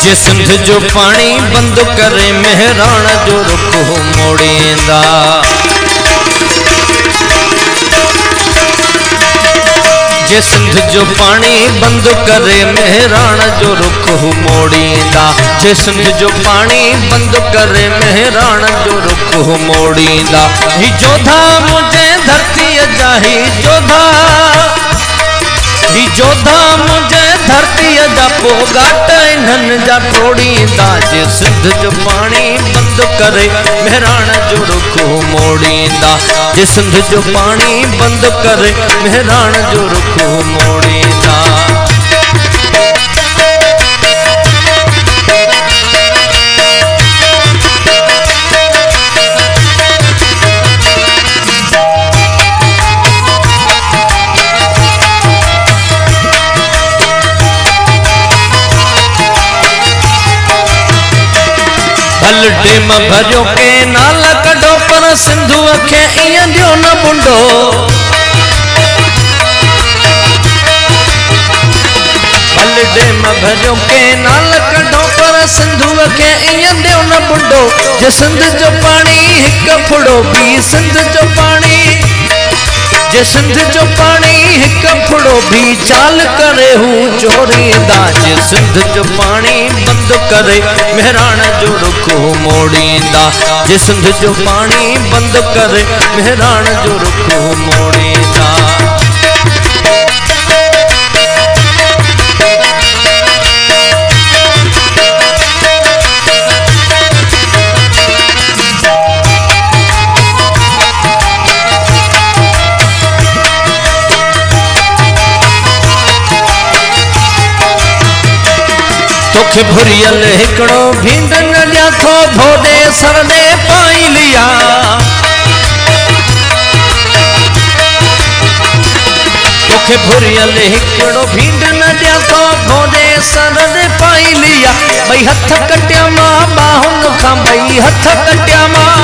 जे सिंध जो पानी बंद करे मेहरान जो रुख मोड़ींदा। जे सिंध जो पानी बंद करे मेहरान जो रुख मोड़ींदा। जे सिंध जो पानी बंद करे मेहरान जो रुख मोड़ींदा। ही जोधा मुझे धरती जा ही जोधा, ही जोधा मुझे धरती जा पोगाट इन्हनि जा तोड़ींदा। जे सिंध जो पानी बंद करे मेहरान जो रुख मोड़ींदा। जे सिंध जो पानी बंद करे मेहरान जो रुख मोड़ींदा। भल टेम भरियो के नाल कढो पर सिंधु खे ईअं ॾियो न बुंडो। भल टेम भरियो के नाल कढो पर सिंधु खे ईअं ॾियो न बुंडो। जे सिंध जो पानी हिकु फुड़ो भी सिंध जो पानी, जे सिंध जो पानी हिकु फुड़ो भी चाल करे हू चोरींदा। जे सिंध जो पानी बंद करे मेहरान जो रुख मोड़ींदा। जे सिंध जो पानी बंद करे मेहरान जो रुख मोड़ींदा। तोखे भुरियल हिकड़ो भिंड न ॾियाथो भोॾे सरदे पाई लिया। तोखे भुरियल हिकड़ो भिंड न ॾियाथो भोॾे सरदे पाई लिया। ॿई हथ कटिया मां बाहुनि खां, ॿई हथ कटिया मां,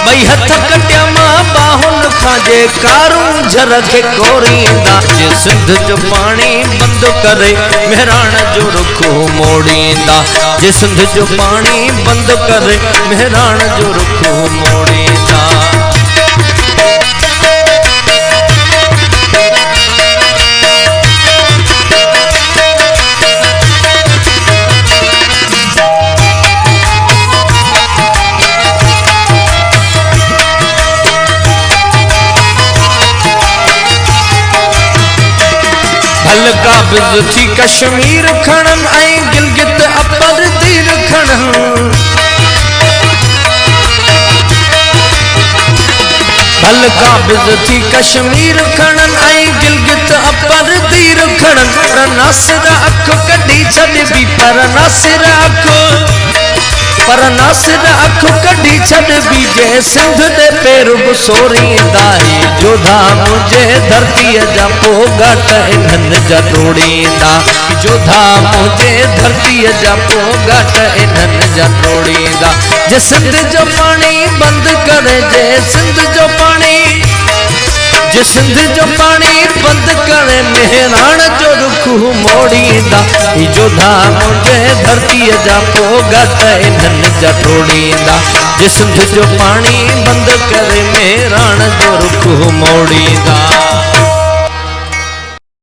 ॿई हथ कटिया मां बाहुनि खां। जे कारूं झर खे कोरींदा। जे सिंध जो पानी बंद करे मेहरान जो रुख मोड़ींदा। जे सिंध जो पानी बंद करे मेहरान जो रुख मोड़ींदा। भल काबिज़ थी कश्मीर खणन ऐं गिलगित अपर तीर खणन। भल काबिज़ थी कश्मीर खणन ऐं गिलगित अपर तीर खणन। पर नासिर अख कढी छॾबी, पर नासिर अख, पर नासिर अख कढी छॾबी। जे सिंध दे पेर बि सोरींदा। ही जोधा मुझे धरती जा पोगाट इन्हनि जा तोड़ींदा। जोधा मुझे धरती जा पोगाट इन्हनि जा तोड़ींदा। जे सिंध जो पानी बंद करे, जे सिंध जो पानी, जे सिंध जो पानी बंद करे मेहरान जो रुख मोड़ींदा। ही जोधा मुझे धरती जा पोगाट इन्हनि जा तोड़ींदा। जे सिंध जो पानी बंद करे मेहरान जो रुख मोड़ींदा।